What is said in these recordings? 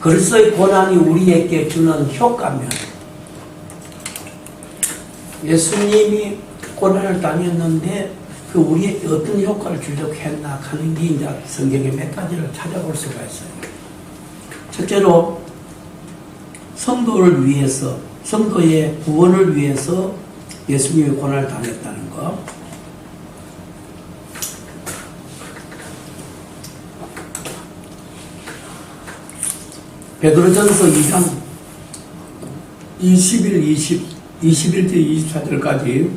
그리스도의 고난이 우리에게 주는 효과면, 예수님이 고난을 당했는데 그 우리에게 어떤 효과를 주려고 했나 하는 게 이제 성경에 몇 가지를 찾아볼 수가 있어요. 첫째로 성도를 위해서, 성도의 구원을 위해서 예수님이 고난을 당했다는 것. 베드로전서 2장 21절 24절까지,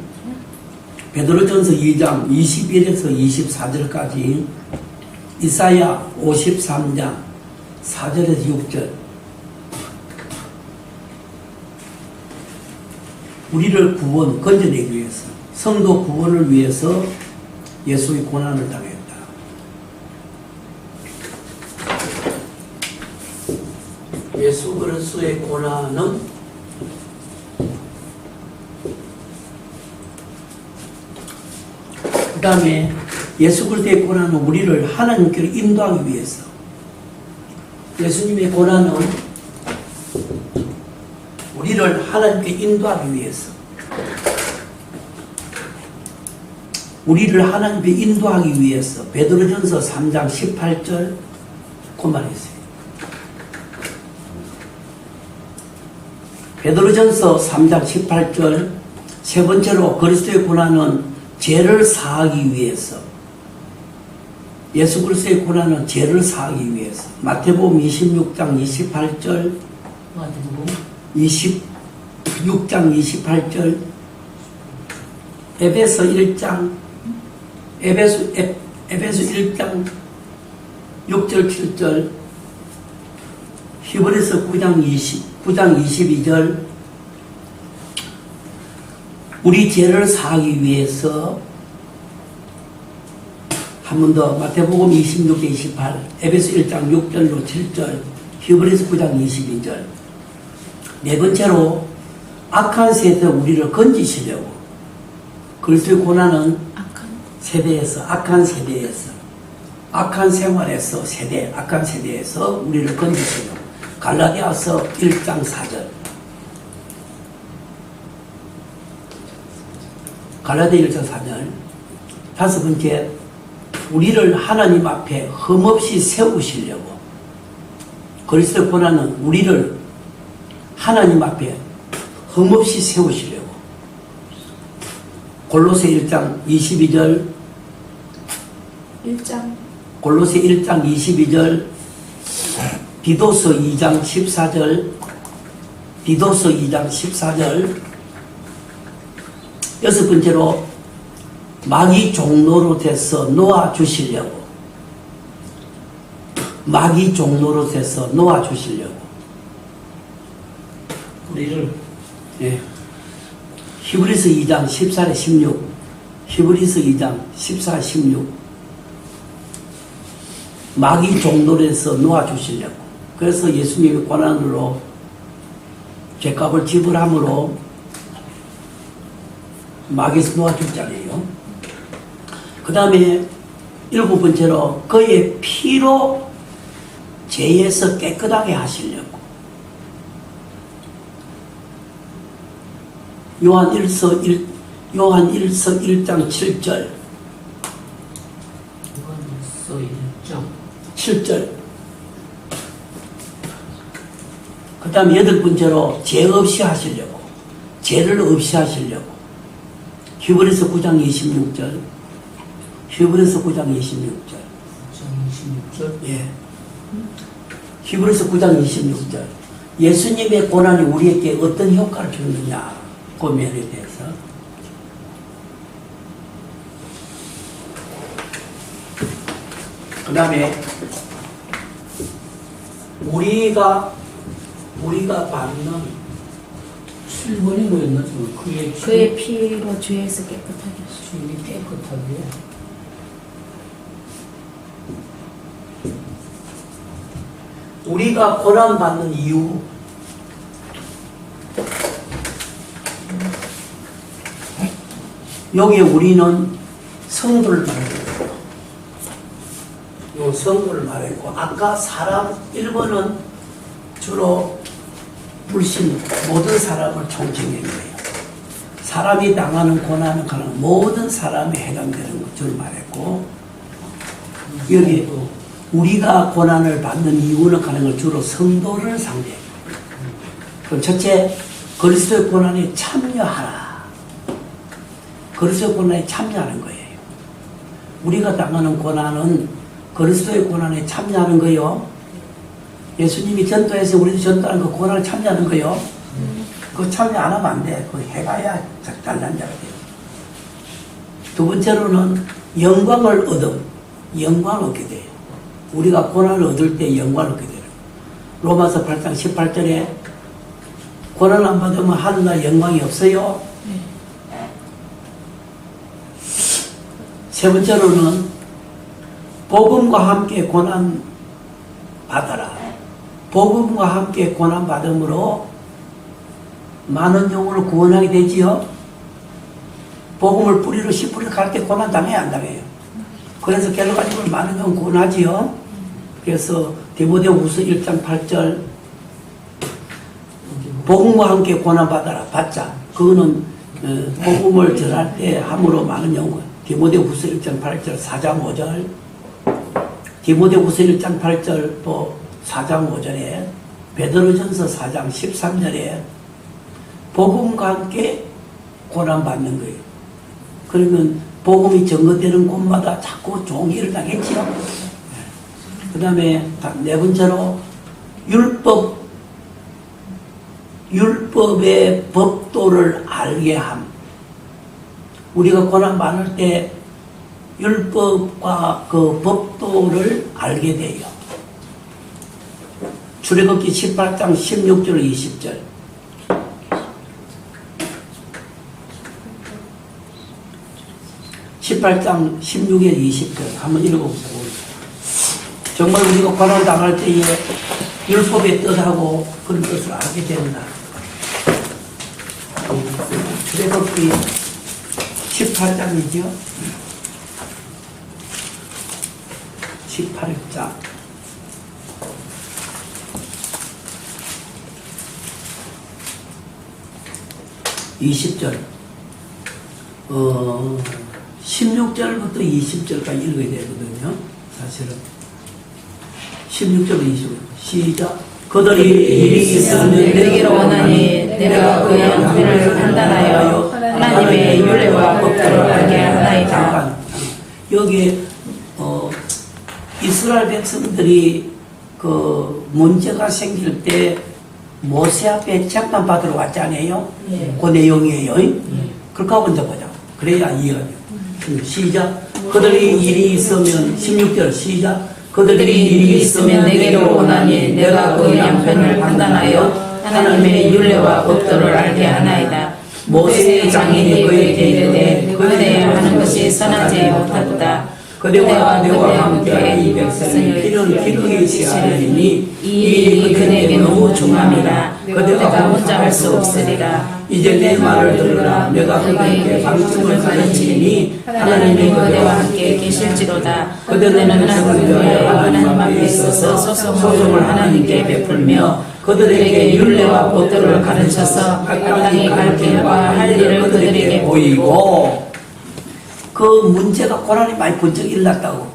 베드로전서 2장 21에서 24절까지, 이사야 53장 4절에서 6절, 우리를 건져내기 위해서, 성도 구원을 위해서 예수의 고난을 당했다. 예수 그리스도의 고난은 그 다음에 예수 그리스도의 고난은 우리를 하나님께로 인도하기 위해서, 예수님의 고난은 우리를 하나님께 인도하기 위해서, 우리를 하나님께 인도하기 위해서, 베드로전서 3장 18절 그 말이 있어요. 베드로전서 3장 18절, 세 번째로 그리스도의 고난은 죄를 사하기 위해서, 예수 그리스도의 고난은 죄를 사하기 위해서, 마태복음 26장 28절, 마태복음 26장 28절, 에베소 1장 6절 7절, 히브리서 9장 22절, 우리 죄를 사하기 위해서, 한 번 더 마태복음 26장 28, 에베소 1장 6절로 7절, 히브리서 9장 22절. 네 번째로 악한 세대 우리를 건지시려고, 그리스도의 고난은 악한 세대에서, 악한 생활에서 악한 세대에서 우리를 건지시려고, 갈라디아서 1장 4절, 갈라디아 1장 4절. 다섯 번째, 우리를 하나님 앞에 흠없이 세우시려고, 그리스도의 고난은 우리를 하나님 앞에 흠없이 세우시려고, 골로새 1장 22절, 골로새 1장 22절, 디도서 2장 14절, 디도서 2장 14절. 여섯 번째로 마귀 종로로 돼서 놓아주시려고, 마귀 종로로 돼서 놓아주시려고 우리를, 히브리서 2장 14에 16, 히브리서 2장 14, 16, 마귀 종로로 해서 놓아주시려고. 그래서 예수님의 고난으로 죄값을 지불함으로 마귀에서 놓아줄 자리에요. 그 다음에 일곱 번째로 그의 피로 죄에서 깨끗하게 하시려고, 요한 1장 7절, 7절. 그 다음에 여덟 번째로 죄 없이 하시려고, 죄를 없이 하시려고, 히브리서 9장 26절, 히브리서 9장 26절, 예, 히브리서 9장 26절. 예수님의 고난이 우리에게 어떤 효과를 주느냐, 그 면에 대해서. 그 다음에 우리가 받는 7번이 뭐였나? 그의 피로 죄에서 깨끗하게 하시고, 깨끗하게. 우리가 고난받는 이유, 여기에 우리는 성도를 말했고, 요 성도를 말했고, 아까 사람 1번은 주로 물신 모든 사람을 총칭한 거예요. 사람이 당하는 고난은 그런 모든 사람에 해당되는 것을 말했고, 여기 우리가 고난을 받는 이유는 하는 걸 주로 성도를 상대해요. 그럼 첫째, 그리스도의 고난에 참여하라. 그리스도의 고난에 참여하는 거예요. 우리가 당하는 고난은 그리스도의 고난에 참여하는 거요. 예수님이 전도해서 우리도 전도하는 그 고난에 참여하는 거요. 그거 참여 안 하면 안 돼. 그거 해가야 잘난 자가 돼요. 두 번째로는 영광을 영광을 얻게 돼요. 우리가 고난을 얻을 때 영광을 얻게 돼요. 로마서 8장 18절에 고난을 안 받으면 하늘나라 영광이 없어요. 세 번째로는 복음과 함께 고난 받아라. 복음과 함께 고난 받음으로 많은 영혼을 구원하게 되지요. 복음을 뿌리로 10뿌리 갈 때 고난 당해야 안 당해요. 그래서 결과적으로 많은 영혼 구원하지요. 그래서 디모데후서 1장 8절 복음과 함께 고난 받아라. 받자. 그거는 복음을 전할 때 함으로 많은 영혼. 디모데후서 1장 8절 4장 5절 디모데후서 1장 8절 또 4장 5절에 베드로전서 4장 13절에 복음과 함께 고난받는 거예요. 그러면 복음이 증거되는 곳마다 자꾸 좋은 일을 당했지요. 그 다음에 네 번째로 율법의 법도를 알게 함. 우리가 고난 많을 때 율법과 그 법도를 알게 돼요. 출애굽기 18장 16절 20절 18장 16절 20절 한번 읽어보세요. 정말 우리가 고난 당할 때에 율법의 뜻하고 그런 뜻을 알게 된다. 출애굽기 18장이죠. 18장 20절 16절부터 20절까지 읽어야 되거든요. 사실은 16절 20절 시작. 그들이 일이 있으면 내게로 원하니 내가 그 양편을 판단하여 하나님의 율례와 법도를 알게 하나이다. 잠깐 여기 이스라엘 백성들이 그 문제가 생길 때 모세 앞에 재판받으러 왔잖아요. 그 내용이에요. 그렇게 하고 먼저 보자. 그래야 이해가 돼요. 시작. 그들이 일이 있으면 16절 시작. 그들이 일이 있으면 내게로 오나니 내가 그 양편을 판단하여 하나님의 율례와 법도를 알게 하나이다. 모세의 장인이 그에게 이르되 그대야 하는 것이 선하지 못하도다. 그대와 함께 이 백성의 필요는 기록이 하리니 이 일이 그에게 너무 중함이라. 그대가 혼자 할 수 없으리라. 이제 내 말을 들으라. 내가 그에게 방침을 가르치니 하나님이 그대와 함께 계실지로다. 그대는 하나님을 위하여 하나님 앞에 있어서 소송을 하나님께 베풀며 그들에게 율례와 법도를 가르쳐서 마땅히 갈 길과 할 일을 그들에게 보이고. 그 문제가 고난이 많이 번쩍 일났다고.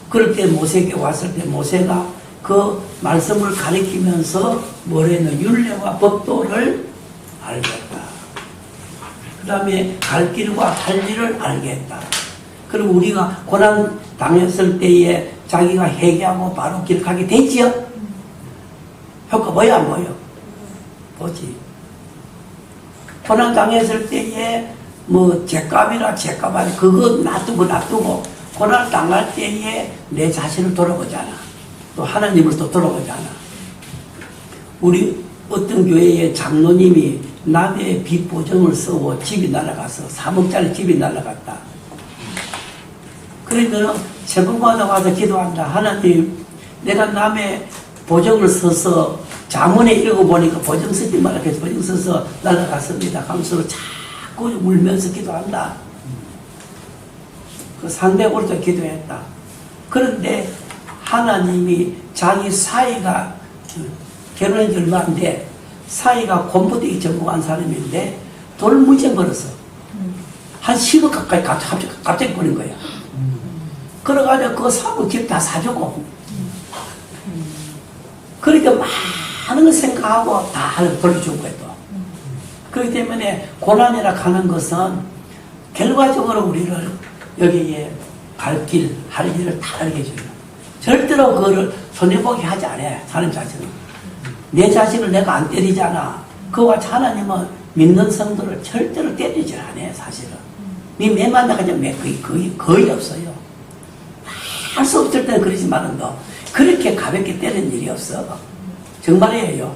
그럴 때 모세에게 왔을 때 모세가 그 말씀을 가리키면서 뭐래는 율례와 법도를 알겠다. 그 다음에 갈 길과 할 일을 알겠다. 그럼 우리가 고난 당했을 때에 자기가 회개하고 바로 기록하게 되지요? 효과 뭐야 안 보여? 보지. 고난 당했을 때에 뭐 죄값이라 죄값 그거 놔두고 고난을 당할 때에 내 자신을 돌아보잖아. 또 하나님을 또 돌아보잖아. 우리 어떤 교회의 장로님이 남의 빚 보증을 쓰고 집이 날아가서 3억짜리 집이 날아갔다. 그러면 새벽마다 와서 기도한다. 하나님, 내가 남의 보증을 써서 자문에 읽어보니까 보증 쓰지 말라 해서 보증 써서 날아갔습니다. 하면서 자꾸 울면서 기도한다. 그 상대적으로 기도했다. 그런데 하나님이 자기 사이가 결혼한 지 얼마 안 돼. 사이가 곰보대기 전공한 사람인데 돈을 문제 벌었어. 한 10억 가까이 갑자기 버린 거야. 그래가지고 그거 사고 집 다 사주고. 그러니까 많은 걸 생각하고 다 벌려준 거예요. 또. 그렇기 때문에 고난이라 하는 것은 결과적으로 우리를 여기에 갈 길, 할 일을 다 알게 해줘요. 절대로 그거를 손해보게 하지 않아요. 사람 자신은. 내 자신을 내가 안 때리잖아. 그와 하나님은 믿는 성도를 절대로 때리지 않아요. 사실은. 매 만나가지고 거의 없어요. 할 수 없을 때는 그러지만은 너 그렇게 가볍게 때리는 일이 없어. 정말이에요.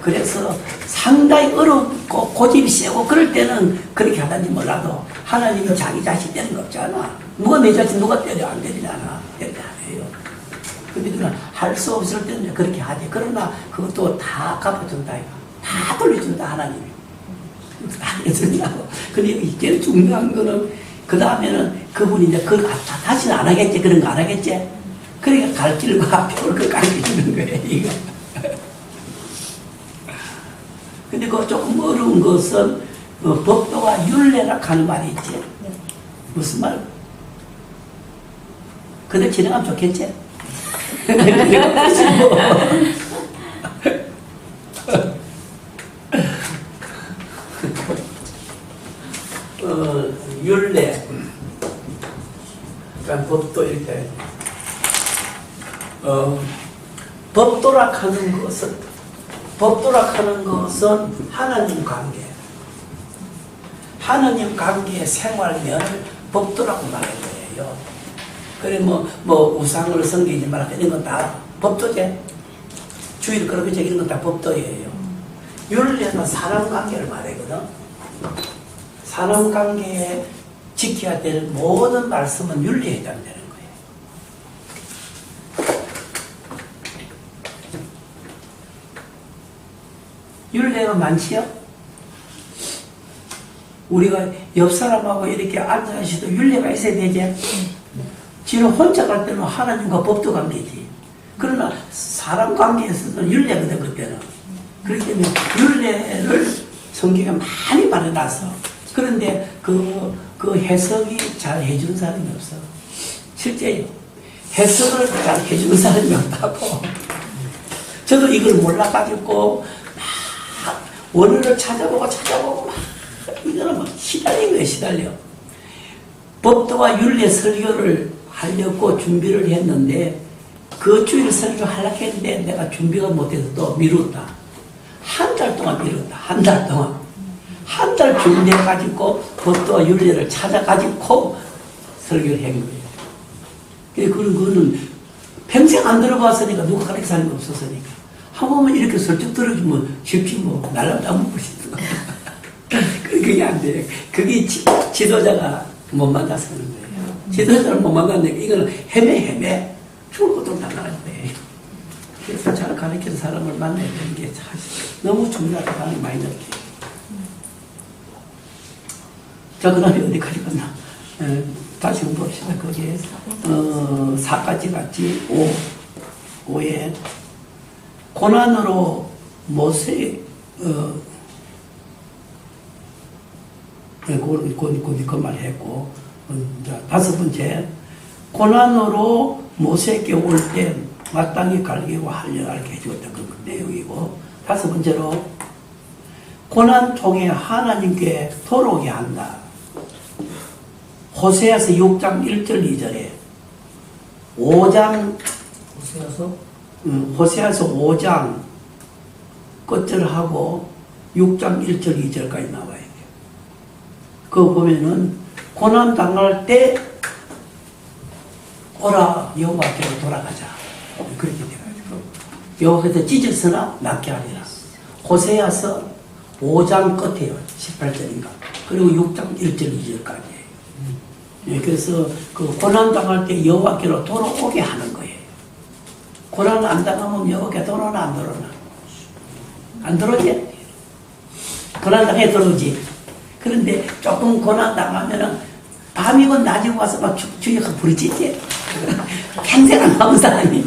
그래서 상당히 어렵고 고집이 세고 그럴 때는 그렇게 하는지 몰라도 하나님이 자기 자신 때리는 거 없잖아. 누가 내 자신 누가 때려 안 때리잖아. 때려 안 해요. 근데 할 수 없을 때는 그렇게 하지. 그러나 그것도 다 갚아준다. 다 돌려준다 하나님이. 다 해준다고. 근데 제일 중요한 거는 그 다음에는 그분이 이제 다시는 안 하겠지. 그런 거 안 하겠지. 그러니까 갈 길과 표를 그 가르쳐주는 거예요. 이거. 근데 그 조금 어려운 것은 법도와 율례라 하는 말이 있지. 무슨 말? 그대로 진행하면 좋겠지? 율례, 그러니까 법도 이렇게 법도라 하는 것은 하나님 관계, 하나님 관계의 생활면을 법도라고 말하는 거예요. 그래 뭐 우상을 섬기지 말라 이런 건 다 법도제. 주의를 그렇게 저기는 건 다 법도예요. 율례는 사람 관계를 말하거든. 사람 관계에 지켜야 될 모든 말씀은 율례에 해당되는 거예요. 율례가 많지요? 우리가 옆 사람하고 이렇게 앉아있어도 율례가 있어야 되지. 지는 혼자 갈 때는 하나님과 법도 관계지. 그러나 사람 관계에서는 율례거든, 그때는. 그렇기 때문에 율례를 성경에 많이 말해놨어. 그런데 그 해석이 잘 해준 사람이 없어. 실제요. 해석을 잘 해준 사람이 없다고. 저도 이걸 몰라가지고 막 원어를 찾아보고 막 이거는 막 시달린 거예요, 시달려. 법도와 율례 설교를 하려고 준비를 했는데 그 주일 설교하려고 했는데 내가 준비가 못해서 또 미뤘다. 한 달 동안 미뤘다. 한 달 동안. 한 달 준비해가지고 법도와 율례를 찾아가지고 설교를 한 거예요. 그거는 평생 안 들어봤으니까 누가 가르쳐 사람이 없었으니까. 한 번만 이렇게 설득 들어주면 쉽지 뭐. 날라도 안 먹고 싶어. 그게 안 돼요. 그게 지도자가 못 만나서 그런 거예요. 지도자를 못 만났는데 이거는 헤매. 죽을 것도 당하는 거예요. 그래서 잘 가르치는 사람을 만나야 되는 게 사실 너무 중요하다는 걸 많이 느껴요. 자, 그 다음에 어디까지 갔나? 다시 한번 봅시다. 거기에, 4까지 갔지. 5에, 고난으로 모세, 그 말 했고, 자, 5번째, 고난으로 모세에게 올 때 마땅히 갈기고 하려 알게 해주었다. 그 내용이고, 5번째로, 고난 통해 하나님께 돌아오게 한다. 호세아서 6장 1절 2절에 5장 호세아서 5장 끝절하고 6장 1절 2절까지 나와야 돼요. 그거 보면은 고난 당할 때 오라 여호와께로 돌아가자. 그렇게 돼가지고 여호와께서 찢었으나 낫게 하리라. 호세아서 5장 끝에요. 18절인가. 그리고 6장 1절 2절까지. 예, 그래서 그 고난 당할 때 여호와께로 돌아오게 하는 거예요. 고난 안 당하면 여호와께 돌아오나 안 돌아오나? 안 들어오지? 고난 당해 들어오지. 그런데 조금 고난 당하면은 밤이건 낮이고 와서 막 주역하고 부르짖지. 평생 안 나온 사람이.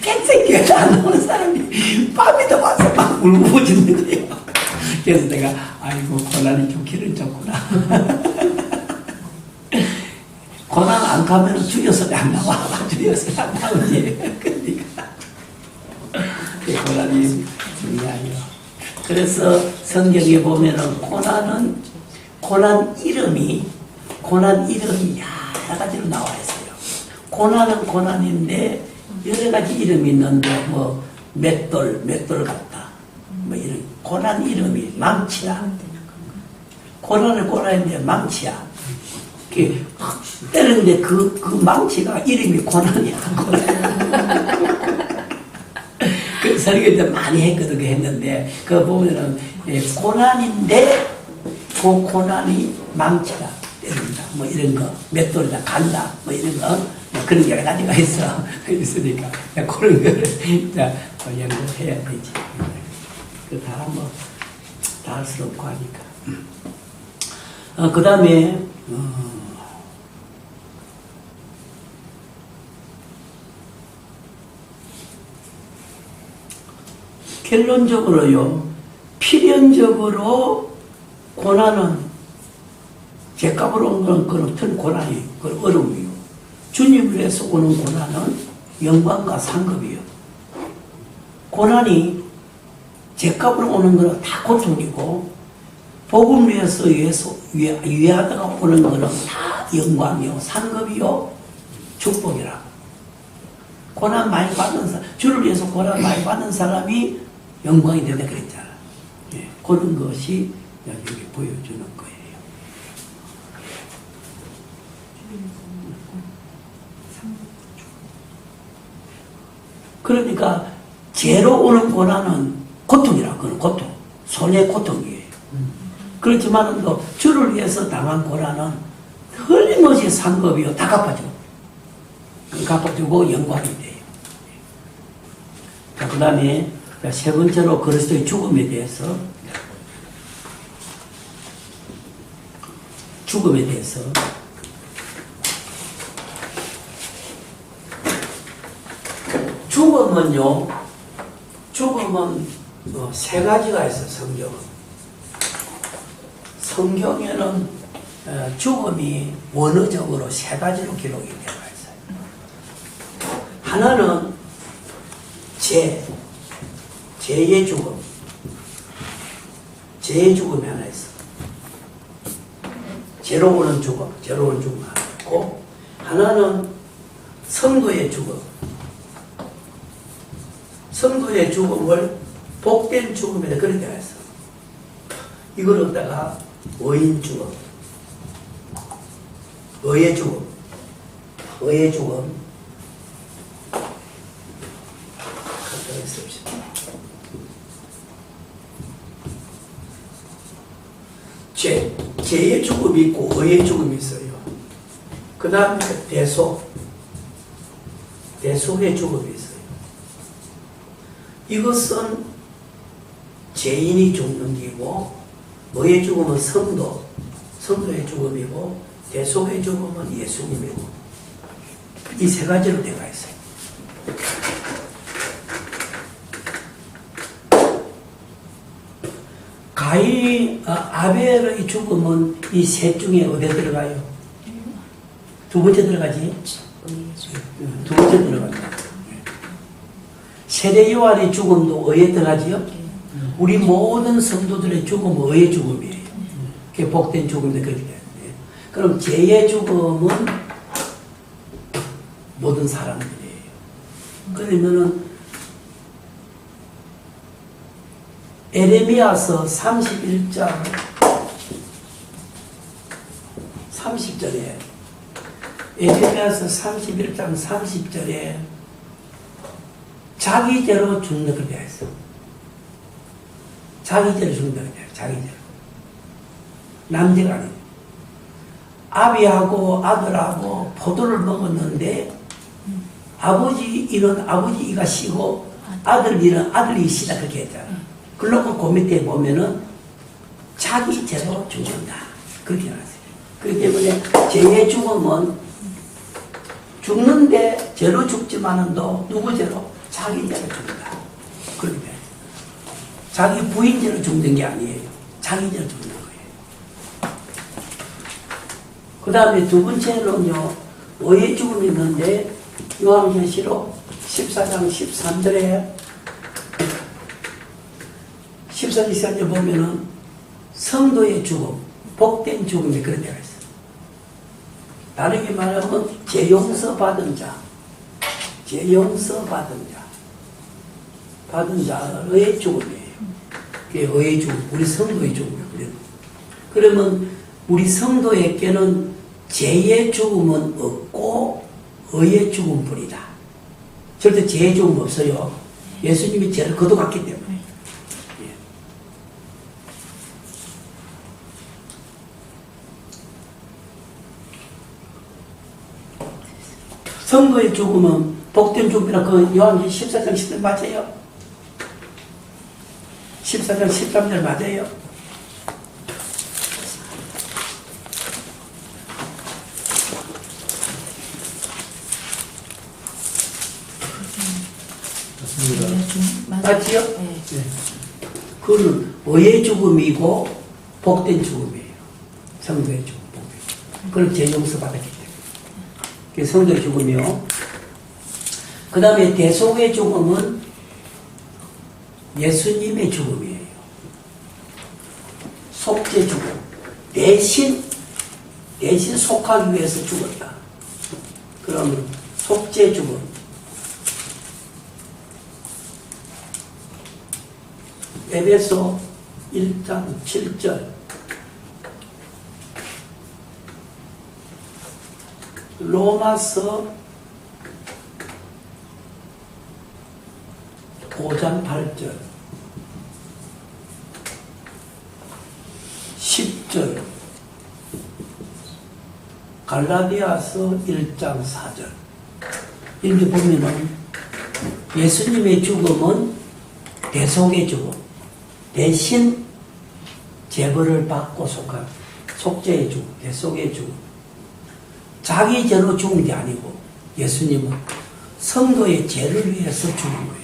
평생 교회 안 나오는 사람이 밤에도 와서 막 울고 짖는 거예요. 그래서 내가 아이고 고난이 좋기는 좋구나. 고난 안 가면 주여서 안 나와. 주여서 안 나오지. 그러니까 고난이 중요해요. 그래서 성경에 보면은 고난 이름이 여러 가지로 나와 있어요. 고난은 고난인데 여러 가지 이름이 있는데 뭐 맷돌 같다. 뭐 이런 고난 이름이 망치다. 고난을 고난인데 망치야. 때렸는데 그 망치가 이름이 고난이야. 그 설교 때 많이 했거든. 했는데 그거 보면은 고난인데 그 고난이 망치다. 때린다. 뭐 이런 거 맷돌이다 간다. 뭐 이런 거 뭐 그런 여러 가지가 있으니까 그런 거를 연구해야 되지. 그 다 뭐 다 할 수 없고 하니까. 그 다음에 결론적으로요, 필연적으로 고난은 죄값으로 온 건 그런 어떤 고난이, 그 어려움이요. 주님을 위해서 오는 고난은 영광과 상급이요. 고난이 죄값으로 오는 것은 다 고통이고, 복음 위해서 위하다가 오는 것은 다 영광이요, 상급이요, 축복이라. 고난 많이 받는 사람, 주를 위해서 고난 많이 받는 사람이 영광이 된다 그랬잖아. 예, 그런 것이 여기 보여주는 거예요. 그러니까 죄로 오는 고난은 고통이라. 그건 고통, 손해의 고통이에요. 그렇지만 또 주를 위해서 당한 고난은 틀림없이 상급이요, 다 갚아줘. 갚아주고 영광이 돼요. 그 다음에 세 번째로 그리스도의 죽음에 대해서 죽음은 세 가지가 있어요. 성경에는 죽음이 원어적으로 세 가지로 기록이 되어 있어요. 하나는 죄의 죽음이 하나 있어. 죄로 오는 죽음 하나 있고, 하나는 선거의 죽음을 복된 죽음이다 그렇게 되어 있어. 이걸 갖다가 의의 죽음. 죄의 죽음이 있고 의의 죽음이 있어요. 그 다음에 대속의 죽음이 있어요. 이것은 죄인이 죽는 기고, 의의 죽음은 성도의 죽음이고, 대속의 죽음은 예수님이고, 이 세 가지로 되어 있어요. 아벨의 죽음은 이 셋 중에 어디에 들어가요? 두 번째 들어가지? 두 번째 들어간다. 세례 요한의 죽음도 어디에 들어가지요? 우리 모든 성도들의 죽음은 의의 죽음이에요. 그게 복된 죽음인데 그렇게 돼요. 그럼 죄의 죽음은 모든 사람들이에요. 그러면은 에레미야서 31장 30절에 에레미야서 31장 30절에 자기 죄로 죽는다고 되어 있어. 자기 죄로 죽는다고 되어 있어. 자기 죄로. 남자가 아니에요. 아비하고 아들하고 포도를 먹었는데 아버지 이가 시고 아들 일은 아들이 시다 그렇게 했잖아. 그러고 그 밑에 보면은 자기 죄로 죽는다 그렇게 나왔어요. 그렇기 때문에 죄의 죽음은 죽는데 죄로 죽지만은 또 누구 죄로? 자기 죄로 죽는다. 그런데 자기 부인죄로 죽는 게 아니에요. 자기 죄로 죽는 거예요. 그 다음에 두 번째로는요, 의의 죽음이 있는데 요한계시록 14장 13절에 14절 14절 보면은 성도의 죽음, 복된 죽음이 그런 데가 있어요. 다르게 말하면 죄용서 받은 자, 죄용서 받은 자의 죽음이에요. 그게 의의 죽음, 우리 성도의 죽음이에요. 그러면 우리 성도에게는 죄의 죽음은 없고 의의 죽음뿐이다. 절대 죄의 죽음 없어요. 예수님이 죄를 거둬갔기 때문에. 성도의 죽음은 복된 죽음이라 그 요한계시록 14장 10절 맞아요? 14장 13절 맞아요? 맞지요? 네. 네. 그거는 의의 죽음이고 복된 죽음이에요. 성도의 죽음, 복된 죽음. 그걸 죄용서 받았기 때문에. 그게 성도의 죽음이요. 그 다음에 대속의 죽음은 예수님의 죽음이에요. 속죄 죽음. 대신 속하기 위해서 죽었다. 그러면 속죄 죽음. 에베소 1장 7절 로마서 5장 8절 10절 갈라디아서 1장 4절 이렇게 보면은 예수님의 죽음은 대속의 죽음 대신 제벌을 받고 속한 속죄의 죽음, 대속의 죽음. 자기 죄로 죽은 게 아니고 예수님은 성도의 죄를 위해서 죽은 거예요.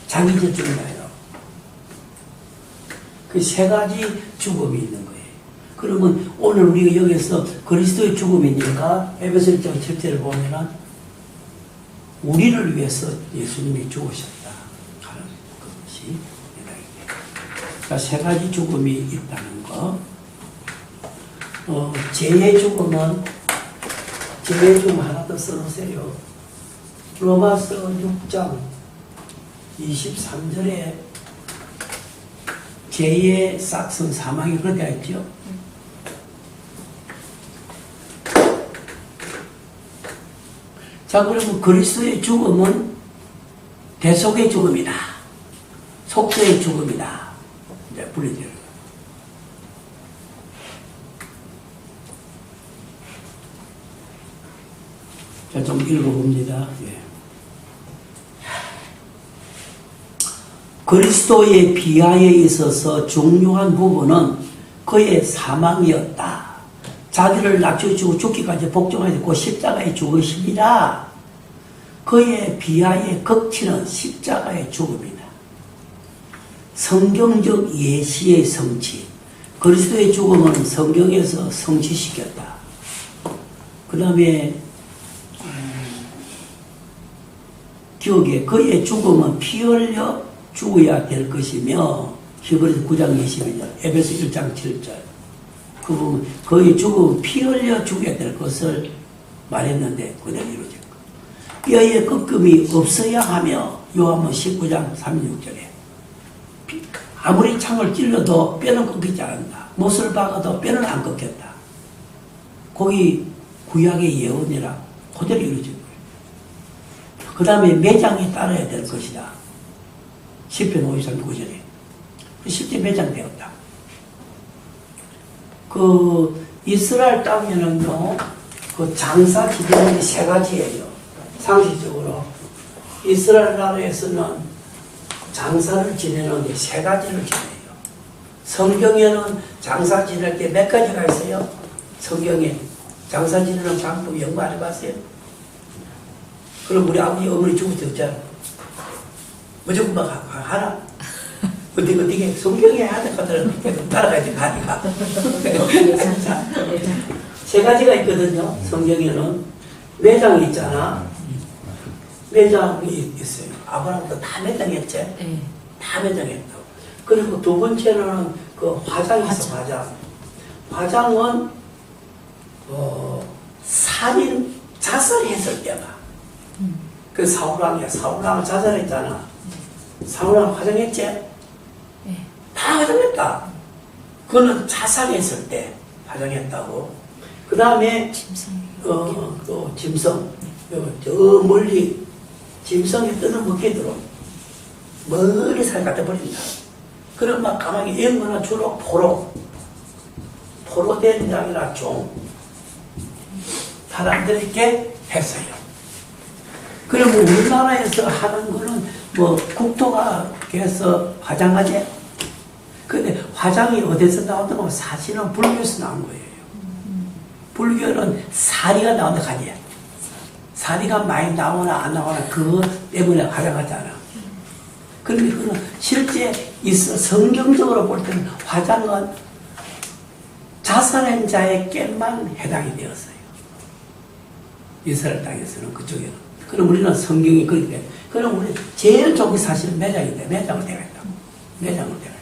자기 죄 죽은 게 아니라. 그 세 가지 죽음이 있는 거예요. 그러면 오늘 우리가 여기서 그리스도의 죽음이니까 에베소 1장 7절을 보면은 우리를 위해서 예수님이 죽으셨다 하는 것이 그러니까 세 가지 죽음이 있다는 거. 죄의 죽음 하나 더 써놓으세요. 로마서 6장 23절에 죄의 싹슨 사망이 그렇게 되어 있죠. 자, 그러면 그리스도의 죽음은 대속의 죽음이다. 속죄의 죽음이다. 이제 분리돼요. 자, 좀 읽어봅니다. 예. 그리스도의 비하에 있어서 중요한 부분은 그의 사망이었다. 자기를 낮추시고 죽기까지 복종하였고 십자가의 죽으심이라. 그의 비하의 극치는 십자가의 죽음이다. 성경적 예시의 성취. 그리스도의 죽음은 성경에서 성취시켰다. 그 다음에 기억에 그의 죽음은 피 흘려 죽어야 될 것이며 히브리서 9장 22절 에베소 1장 7절 그 부분 그의 죽음은 피 흘려 죽어야 될 것을 말했는데 그대로 이루어진 것. 뼈에 꺾음이 없어야 하며 요한복음 19장 36절에 아무리 창을 찔러도 뼈는 꺾이지 않는다. 못을 박아도 뼈는 안 꺾였다. 거기 구약의 예언이라 그대로 이루어진 거예요. 그 다음에 매장이 따라야 될 것이다. 10편 53 9절에 실제 매장되었다. 그 이스라엘 땅에는요, 그 장사 지대는 세 가지예요. 상식적으로 이스라엘 나라에서는 장사를 지내는데 세 가지를 지내요. 성경에는 장사 지낼 때 몇 가지가 있어요? 성경에 장사 지내는 방법 연구 안 해봤어요? 그럼 우리 아버지 어머니 죽을 때 없잖아. 무조건 막 하라. 어떻게 성경에 하는 것들은 계속 따라가야지 가니까. 세 가지가 있거든요. 성경에는 매장이 있잖아. 매장이 있어요. 아브라함도 다 매장했지. 네. 다 매장했다고. 그리고 두 번째는 그 화장이 있어. 화장은 살인 자살했을 때가. 그 사울왕이야. 사울왕 자살했잖아. 사울왕 화장했지. 네. 다 화장했다. 그거는 자살했을 때 화장했다고. 그 다음에 또 짐승, 저 멀리 짐승이 뜯어먹기도록 멀리 살 갖다 버린다. 그럼 막 가만히 영거나 주로 포로 된장이나 종 사람들에게 했어요. 그러면 우리나라에서 하는 거는 뭐 국토가 그래서 화장하지. 근데 화장이 어디서 나오든 사실은 불교에서 나온 거예요. 불교는 사리가 나온다 하지. 사리가 많이 나오나 안 나오나 그거 때문에 화장하잖아. 그런데 그거는 실제 있어 성경적으로 볼 때는 화장은 자살한 자에게만 해당이 되었어요. 이스라엘 땅에서는 그쪽에는. 그럼 우리는 성경이 그렇게 돼. 그럼 우리 제일 좋은 게 사실은 매장인데 매장을 대가있다. 매장을 대가있다.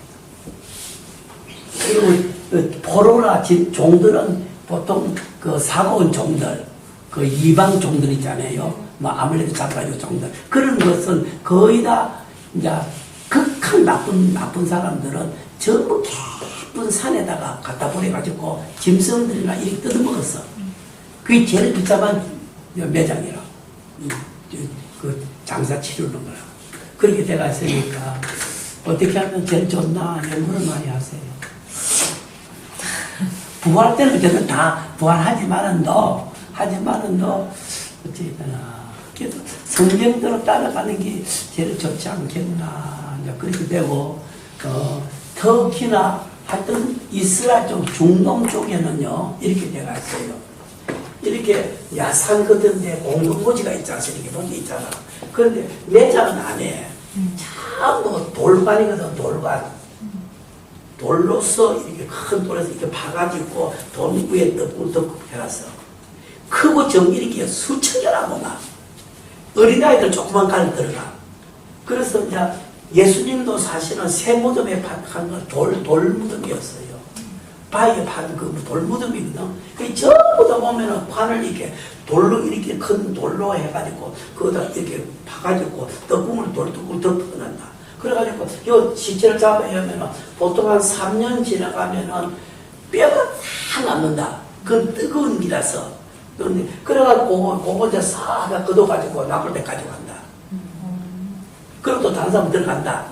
그리고 그 포로나 종들은 보통 그 사고운 종들, 그 이방 종들 있잖아요. 뭐 아무래도 잡아가지고 종들. 그런 것은 거의 다 이제 극한 나쁜 사람들은 전부 깊은 산에다가 갖다 버려가지고 짐승들이나 이렇게 뜯어먹었어. 그게 제일 비참한 매장이라. 그 장사 치르는 거라. 그렇게 돼가 있으니까 어떻게 하면 제일 좋나 연구를 많이 하세요. 부활 때는 어쨌든 다 부활하지만은 너 어쨌거나 그래도 성경대로 따라가는 게 제일 좋지 않겠나 이제 그렇게 되고 터키나 하여튼 이스라엘 쪽 중동 쪽에는요 이렇게 돼가 있어요. 이렇게 야산 같은데 공동고지가 있지 않습니까? 이렇게 보기 있잖아. 그런데 매장은 안 해. 전부 돌관이거든, 돌관. 돌로서 이렇게 큰 돌에서 이렇게 파가지고 돌 위에 덮고 해놨어. 크고 정 이렇게 수천 개라고 막. 어린아이들 조그만 가를 들어가. 그래서 이제 예수님도 사실은 새 무덤에 판 건 돌 무덤이었어요. 바위에 판 그 돌 무덤이거든. 그 전부 다 보면은 판을 이렇게 돌로 이렇게 큰 돌로 해가지고 거기다 이렇게 파가지고 떡국을 돌뚜껑 덮어낸다. 그래가지고 요 시체를 잡아야면은 보통 한 3년 지나가면은 뼈가 다 남는다. 그건 뜨거운 기라서. 그래가지고 그거 이제 싹 걷어가지고 나쁠 때 가져간다. 그리고 또 다른 사람 들어간다.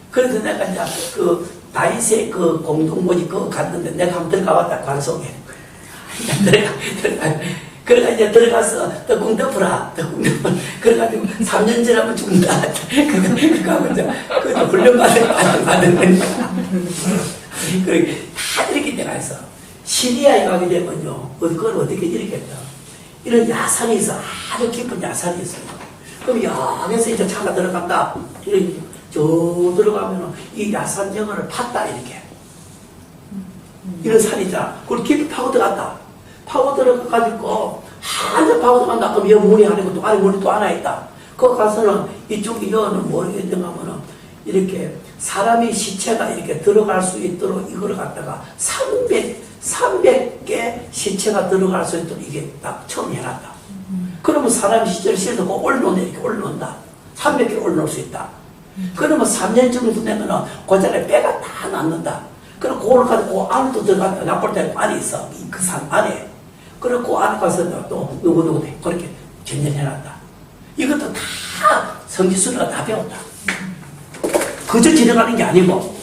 그래서 내가 이제 그 다윗의 그 공동모지 그거 갔는데 내가 한번 들어가봤다, 관속에. 그래가 이제 들어가서 떡궁 덮어라. 그래가지고 3년 지나면 죽는다. 그거 하고 이제 그것도 훈련받은 거니까. 그래, 다 이렇게 내가 했어. 시리아에 가게 되면요, 그걸 어떻게 이렇겠다. 이런 야산이 있어. 아주 깊은 야산이 있어요. 그럼 여기서 이제 차가 들어간다. 이렇게 저 들어가면은 이 야산 정원을 팠다, 이렇게. 이런 산이잖아. 그걸 깊이 파고 들어갔다. 파고 들어가가지고, 한참 파고 들어간다. 그럼 여기 문이 하나 있고, 또 안에 문이 또 하나 있다. 거기 가서는 이쪽이 여는 모르겠는가 하면은, 이렇게 사람이 시체가 이렇게 들어갈 수 있도록 이걸 갖다가 300개 시체가 들어갈 수 있도록 이게 딱 처음 해놨다. 그러면 사람 시체를 실어서 올려놓는다. 이렇게 올려놓는다. 300개 올려놓을 수 있다. 그러면 3년 정도 되면은 그 자리에 뼈가 다 남는다. 그리고 그걸 가지고 그 안도 들어가면 나쁠 때 안에 있어. 그 산 안에. 그리고 그 안에 가서 또 누구누구 그렇게 전전해놨다. 이것도 다 성지순례가 다 배웠다. 그저 지나가는 게 아니고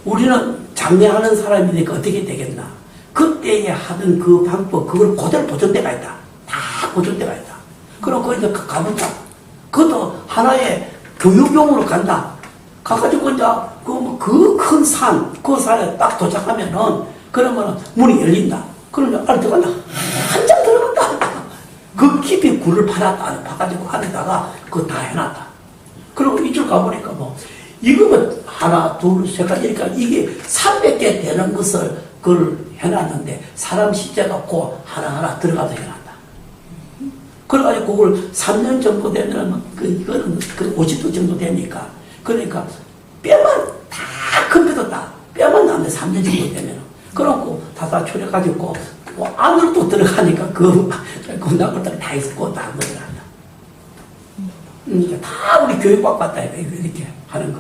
우리는 장례하는 사람이니까 어떻게 되겠나. 그때에 하던 그 방법 그걸 그대로 보존대가 있다. 다 보존대가 있다. 그럼 거기서 가본다. 그것도 하나의 교육용으로 간다. 가가지고 이제 그 큰 산, 그 산에 딱 도착하면은 그러면은 문이 열린다. 그러면 안에 들어간다. 한참 들어간다. 그 깊이 굴을 파놨다. 파가지고 안에다가 그거 다 해놨다. 가보니까 뭐, 이거 뭐, 하나, 둘, 세 가지, 그러니까 이게 300개 되는 것을 그걸 해놨는데, 사람 시체가 그 하나하나 들어가서 해놨다. 그래가지고 그걸 3년 정도 되면, 이거는 그 50도 정도 되니까, 그러니까 뼈만 다 컴퓨터 다, 뼈만 나오는데 3년 정도 되면. 그러고 다 초려가지고, 뭐 안으로 또 들어가니까 그 나것들 다 있고 다 들어간다. 그러니까 다 우리 교육받고 왔다 이렇게 하는 거.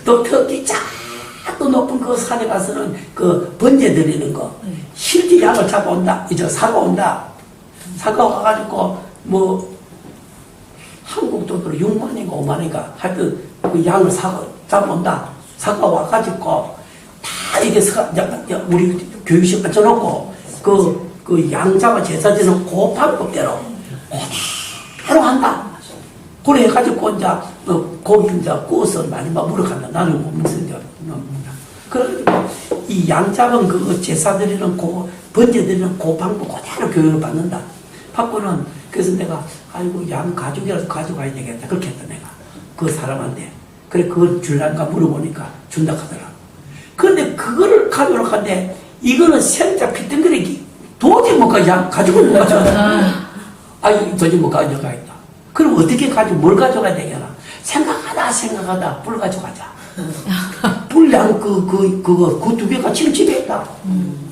또 특히 작도 높은 그 산에 가서는 그 번제 드리는 거. 실제 양을 잡아온다. 이제 사가 온다. 사가 와가지고 뭐 한국 돈으로 6만인가 5만인가 하여튼 그 양을 잡아온다. 사가 와가지고 다 이게 우리 교육식 앉혀놓고 그 양잡아 제사지는 그 방법대로 바로 한다. 그래 해가지고 이제 고기 이제 구워서 마지막 물어간다. 나는 보면서 이제 먹는다. 그래가지고 이 양잡은 그 제사 드리는 그 번제 드리는 그 방법 그대로 교육을 받는다. 받고는 그래서 내가 아이고 양 가족이라도 가져가야 되겠다. 그렇게 했다 내가 그 사람한테. 그래 그걸 줄란가 물어보니까 준다 하더라. 그런데 그거를 가져오려고 하는데 이거는 생자 피덩거리기 도저히 못 가지고 못 가져가. 도저히 못 가져가겠다. 그럼 어떻게 뭘 가져가야 되겠나? 생각하다 불 가져가자. 불량 그 두 개가 지금 집에 있다.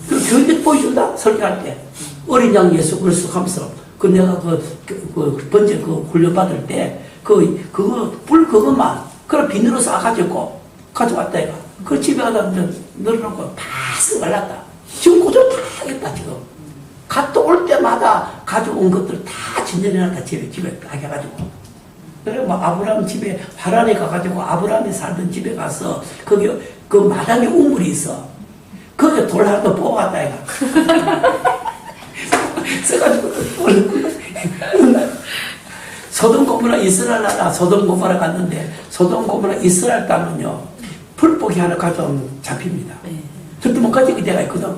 그 교육에 보여준다 설교할 때 어린 양 예수 그리스도 하면서 그 내가 그 번째 그 훈련 받을 때 불 그것만 그런 비닐로 싸가지고 가져왔다 이거. 그 집에 가다 널어놓고 바싹 말랐다. 지금 고정 다 하겠다 지금. 갔다 올 때마다 가져온 것들 다 진전해놨다 집에 딱 해가지고. 그래 뭐 아브라함 집에 하란에 가가지고 아브라함이 살던 집에 가서 거기 그 마당에 우물이 있어. 거기 돌 하나 더 뽑아갔다 이거. 써가지고 소돔 고모라 이스라엘 나라 소돔 고모라 갔는데 소돔 고모라 이스라엘 땅은요 풀포기 하나 가져오면 잡힙니다. 절대 못 가지게 돼가 있거든.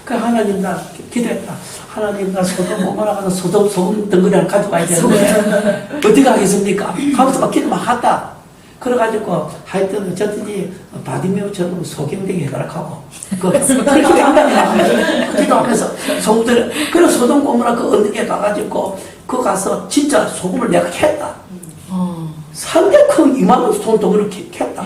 그 하나님 나 기도했다. 하나님 나 소돔 고모라 가서 소돔 덩어리 하나 가져가야 되는데 어떻게 하겠습니까? 하면서 막 기도 막 하다. 그래가지고 하여튼 어쨌든지 바디메오처럼 소경되게 해달라고 그렇게 한다면 기도하면서 소금들 그래서 소돔 고모라 그 언덕에 가가지고 그 가서 진짜 소금을 내가 캤다. 상대 큰 2만 원 손 덩어리를 캤다.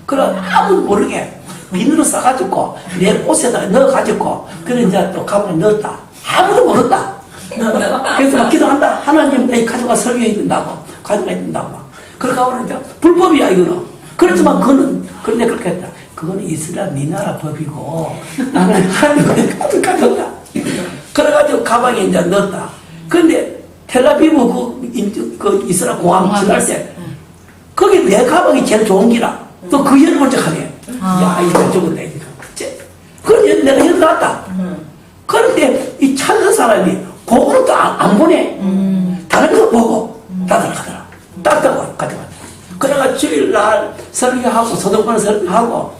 그래 아무도 모르게 비누로 싸가지고 내 옷에다 넣어가지고 그래 이제 또 가방에 넣었다. 아무도 모른다. 그래서 막 기도한다. 하나님 내 가져가 설교해야 된다고 가져가야 된다고. 그렇게 하고 이제 불법이야 이거는. 그렇지만 그런데 그렇게 했다. 그거는 이스라엘 네 나라 법이고 나는 하나님의 가져가. 그래가지고 가방에 이제 넣었다. 그런데 텔라비브 그 이스라엘 공항 지날 때 거기 내 가방이 제일 좋은 기라. 또 그 열을 먼저 하네. 야 이거 저건데 이거. 그런데 내가 여기 갔다. 그런데 이 찾는 사람이 그거는 또 안 보내. 다른 거 보고 따라가더라. 따라가고 가져가. 그래가 주일날 설교하고 소돔권 설교하고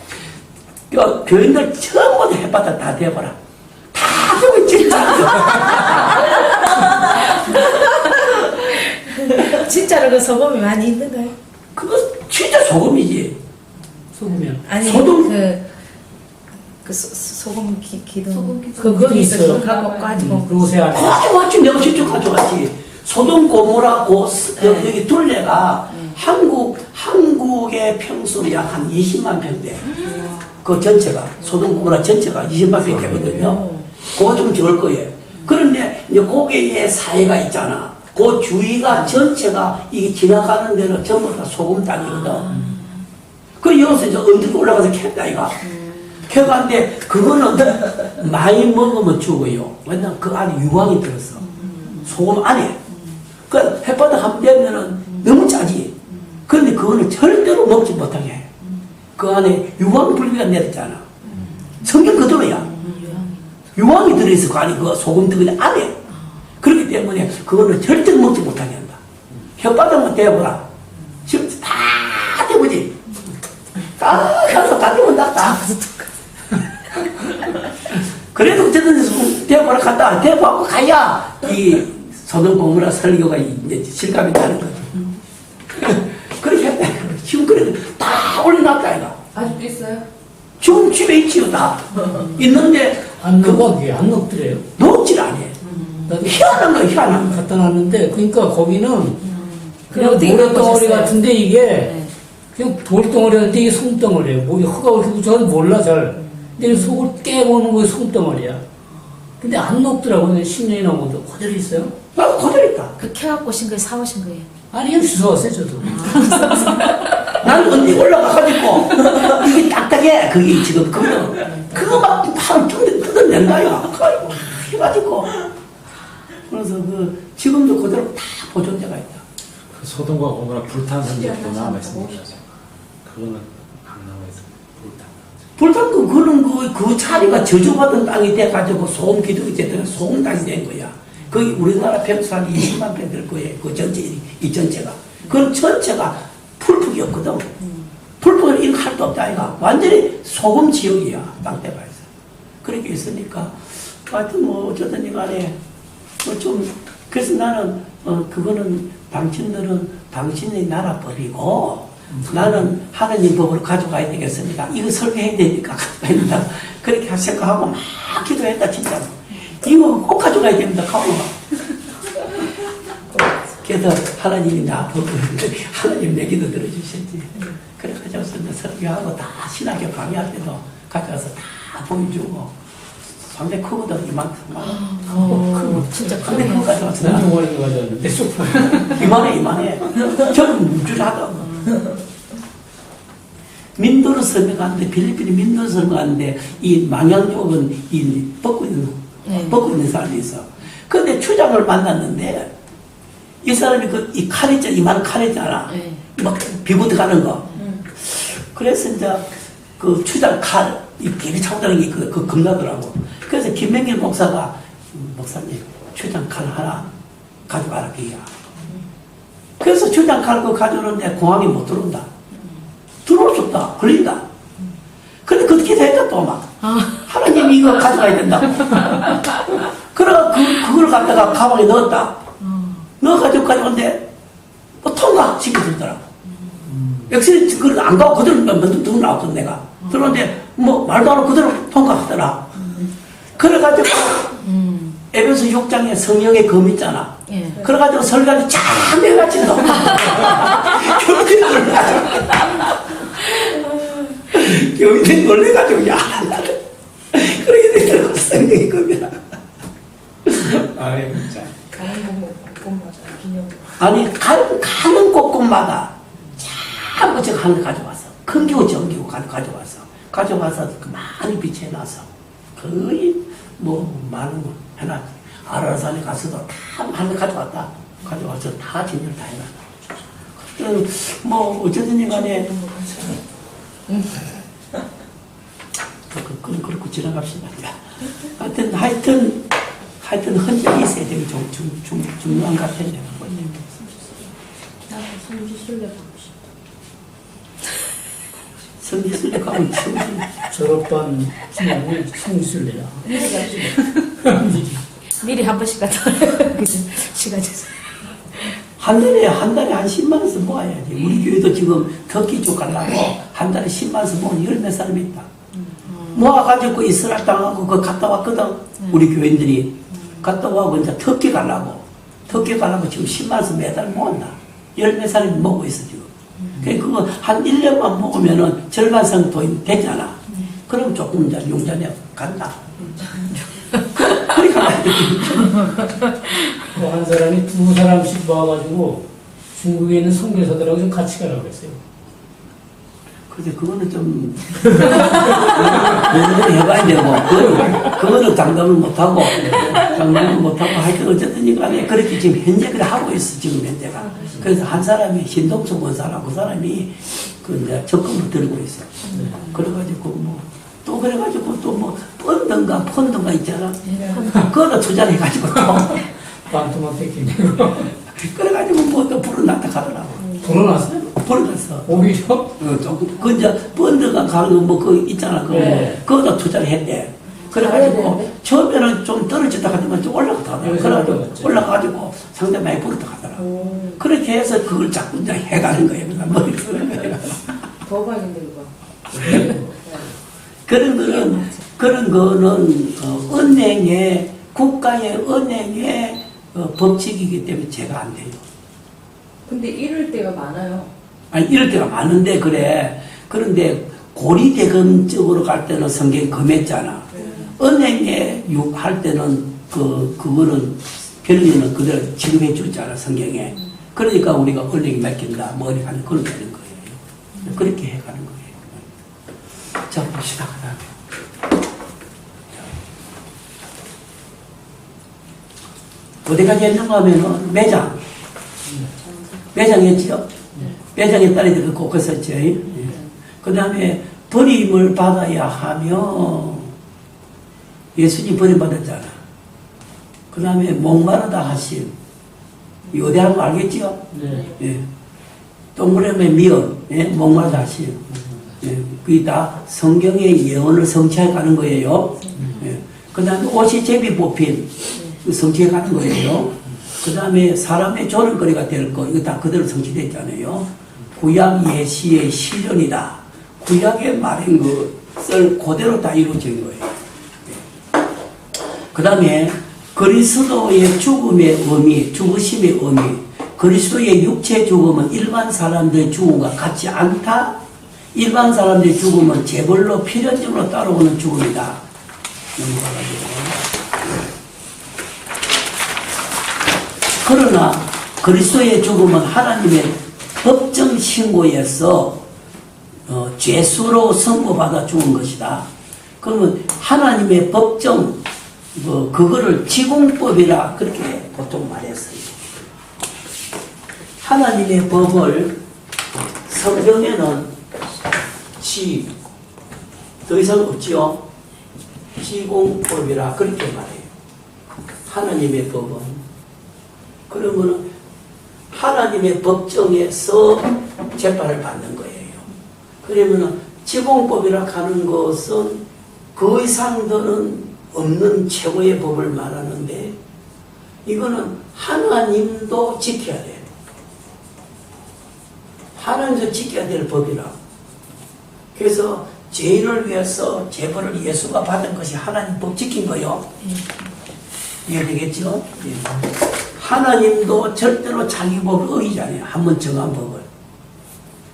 교인들 전부 다 해봤다 다 돼버라. 다 되고 진짜. 진짜로 그 소금이 많이 있는가요? 그거 진짜 소금이지. 소금이요? 아니 소금? 그 소금 기둥 소금 기둥. 그거 있어요. 있어요. 가지고 요새 안에 가져왔지. 내가 직접 가져왔지. 소돔 고모라 여기 둘레가 한국의 평수 약 한 20만 평대. 그 전체가 소돔 고모라 전체가 20만 평 되거든요. 그거 좀 적을 거예요. 그런데 이제 거기에 사이가 있잖아. 그 주위가 전체가 이게 지나가는 데는 전부 다 소금 땅이거든. 그 여기서 이제 언덕에 올라가서 캤다 이가. 캐가는데 그거는 많이 먹으면 죽어요. 왜냐면 그 안에 유황이 들었어. 소금 안에. 그 햇바닥 한 빼면은 너무 짜지. 그런데 그거는 절대로 먹지 못하게 해. 그 안에 유황 분비가 내렸잖아. 성경 그대로야. 유황이 들어있어. 그 안에 그 소금 덩어리 안에. 그렇기 때문에 그거는 절대로 먹지 못하게 한다. 혓바닥만 대보라. 지금 다 대보지. 다 해서 다 대본다. 다. 그래도 어쨌든 대보라 간다. 대보하고 가야 이 소돔 고모라 설교가 이제 실감이 나는 거지. 그렇게 했다. 지금 그래 다 올려놨다 이거. 아직도 있어요? 지금 집에 있지요 다. 있는데 안 녹아, 그게 안 녹더래요. 녹질 않아. 나도 희한한 거야 희한한 거. 갖다 놨는데, 그러니까 거기는 그냥 어떻게 모래덩어리 바꾸셨어요? 같은데 이게 네. 그냥 돌덩어리인데 이게 솜덩어리예요. 뭐 흙하고 이렇게 붙여서 몰라 잘. 근데 속을 깨보는 거 솜덩어리야. 근데 안 녹더라고. 10년이 넘어도 그대로 있어요. 나도 그대로 있다. 그 캐갖고 오신 거예요? 사오신 거예요? 아니요, 주워왔어요, 저도. 나는 언니 올라가가지고 이게 딱딱해 그게 지금 그거 막 바로 뜯어낸 거야. 그거 해가지고 그래서 그 지금도 그대로 다 보존돼가 있다. 그 소동과 공부나 불탄 산적도 남아있습니다. 그거는 안 남아있어요. 불탄. 불탄 그 자리가 저주받은 땅이 돼가지고 소음 기둥이 됐다가 소음 땅이 된 거야. 거기 우리나라 평수한 20만 평 될 거예요. 그 전체 이 전체가. 그 전체가 풀풍이었거든. 풀풍은 이렇게 할 수 없다 아이가. 완전히 소금 지역이야 땅대가에서. 그렇게 있으니까 하여튼 뭐 어쩌든지 간에 뭐 좀 그래서 나는 그거는 당신의 나라 법이고 나는 하느님 법으로 가져가야 되겠습니다. 이거 설계해야 되니까 가져가야 된다. 그렇게 생각하고 막 기도했다 진짜로. 이거 꼭 가져가야 됩니다. 가고 막. 그래서 하나님이 나 보고 하나님 내 기도 들어주셨지. 그래 가져와서 이제 설교하고 다 신학교 강의할 때도 가져와서 다 보여주고 상당히 크거든 이만큼. 진짜 상당히 크네요. 크고 가져왔어. 난좀 멀리 가져왔는데, 쑥. 이만해. 저는 뭉줄하다. 민도로 설명하는데, 필리핀이 민도로 설명하는데, 이 망양 쪽은 이 벗고 있는 사람이 있어. 근데 추장을 만났는데, 이 사람이 이 칼 있잖아, 이만한 칼 있잖아. 네. 막 비고드 가는 거. 그래서 이제 그 추장 칼, 이 비비 차고 다니는 게 그 겁나더라고. 그래서 김명길 목사가, 목사님, 추장 칼 하나 가져가라, 그야. 그래서 추장 칼 그거 가져오는데 공항에 못 들어온다. 들어올 수 없다. 걸린다. 근데 그 기도했다 또 막. 하나님이 이거 가져가야 된다고. 그래가 그걸 갖다가 가방에 넣었다. 넣어가지고 가져오는데 뭐 통과 시켜주더라고. 역시 그걸 안 가고 그대로 먼저 들고 나왔거든 내가. 들어오는데 뭐 말도 안 하고 그대로 통과하더라. 그래가지고 에베소 6장에 성령의 검 있잖아. 예. 그래가지고 설교하기 쫙 내가지고 교인들이 놀래가지고 야 그렇게 되더라고 성령의 검이라. 아이 진짜. 아니 가는 곳곳마다 자꾸 제가 하는 거 가져왔어. 큰 기호 정기호 가져왔어. 가져와서 많이 비춰놔서 거의 뭐 많은 거 해놨지. 아라산에 가서도 다 하는 거 가져왔다. 가져와서 다 진열 다 해놨다. 그때는 뭐 어쨌든 간에 그렇고 지나갑시다. 하여튼 흔적이 있어야 되게 중요한 것 같아요. 나도 성지순례 가고 싶다. 성지순례 가면 졸업반 친구는 성술래라. 미리 한 번씩 갔다 와요. 그죠? 시간 돼서. 한 달에 한 10만 원씩 모아야지. 우리 교회도 지금 터키 쪽 가려고 한 달에 10만 원씩 모은 10몇 사람이 있다. 모아가지고 이스라엘 땅하고 그 갔다 왔거든. 우리 교인들이 갔다 와고 이제 터키 가려고 지금 10만 원씩 매달 모았나. 10몇 사람이 모으고 있어 지금. 그거 한 1년만 모으면은 절반상 돈이 되잖아. 그럼 조금 이제 용전에 간다. 그렇게 가야지. 한 사람이 두 사람씩 모아가지고 중국에 있는 선교사들하고 좀 같이 가라고 했어요. 근데 그거는 좀 연구를 해봐야 되고 그거는 장담을 못하고 하여튼 어쨌든 간에 그렇게 지금 현재 그래 하고 있어 지금 현재가. 그래서 한 사람이 신동수 원사라고 그 사람이 그 이제 적금을 들고 있어. 그래가지고 뭐 또 그래가지고 또 뭐 펀드인가 있잖아. 그거를 투자를 해가지고 또 반토막 뺏기네. 그래가지고 뭐 또 불어났다 가더라고. 불어났어요? 불어났어. 오히려? 그 이제 펀드가 가는 뭐 그 있잖아. 그거 네. 그거도 투자를 했대. 그래가지고 처음에는 좀 떨어졌다 하더만 좀 올라가더라고요. 여기서 그래가지고 올라갔죠. 올라가가지고 상당히 많이 부르다 하더라고요. 그렇게 해서 그걸 자꾸 이제 해가는 거예요. 그래서 머리 쓰는 거예요. 도박인데 그거. 그런 거는 은행의 국가의 은행의 법칙이기 때문에 제가 안 돼요. 근데 이럴 때가 많아요. 아니 이럴 때가 많은데 그래. 그런데 고리대금 쪽으로 갈 때는 성경이 금했잖아. 은행에 할 때는 그거는 별리는 그대로 지급해 주잖아 성경에. 그러니까 우리가 은행에 맡긴다 뭐 이렇게 하는 그런 되는 거예요. 그렇게 해가는 거예요. 자 봅시다. 어디까지 했는가 하면은 매장했지요. 매장에 딸이 그 곳곳었죠. 그 다음에 버림을 받아야 하며 예수님 버림받았잖아. 그 다음에 목마르다 하심. 요대한 거 알겠지요? 네. 예. 동그라미 미역, 예? 목마르다 하심. 예. 그게 다 성경의 예언을 성취해 가는 거예요. 예. 그 다음에 옷이 제비 뽑힌 성취해 가는 거예요. 그 다음에 사람의 조롱거리가 될 거, 이거 다 그대로 성취됐잖아요. 구약 예시의 실현이다. 구약의 말인 것을 그대로 다 이루어진 거예요. 그 다음에 그리스도의 죽음의 의미, 죽으심의 의미, 그리스도의 육체 죽음은 일반 사람들의 죽음과 같지 않다. 일반 사람들의 죽음은 재벌로 필연적으로 따라오는 죽음이다. 넘어가가지고. 그러나 그리스도의 죽음은 하나님의 법정 신고에서 죄수로 선고받아 죽은 것이다. 그러면 하나님의 법정 그거를 지공법이라 그렇게 보통 말했어요. 하나님의 법을 성경에는 더 이상 없지요. 지공법이라 그렇게 말해요. 하나님의 법은. 그러면 하나님의 법정에서 재판을 받는 거예요. 그러면 지공법이라 하는 것은 그 이상도는 없는 최고의 법을 말하는데 이거는 하나님도 지켜야 돼요. 하나님도 지켜야 될 법이라. 그래서 죄인을 위해서 재벌을 예수가 받은 것이 하나님 법 지킨 거요. 이해되겠죠? 예. 하나님도 절대로 자기 법을 어기잖아요. 한번 정한 법을.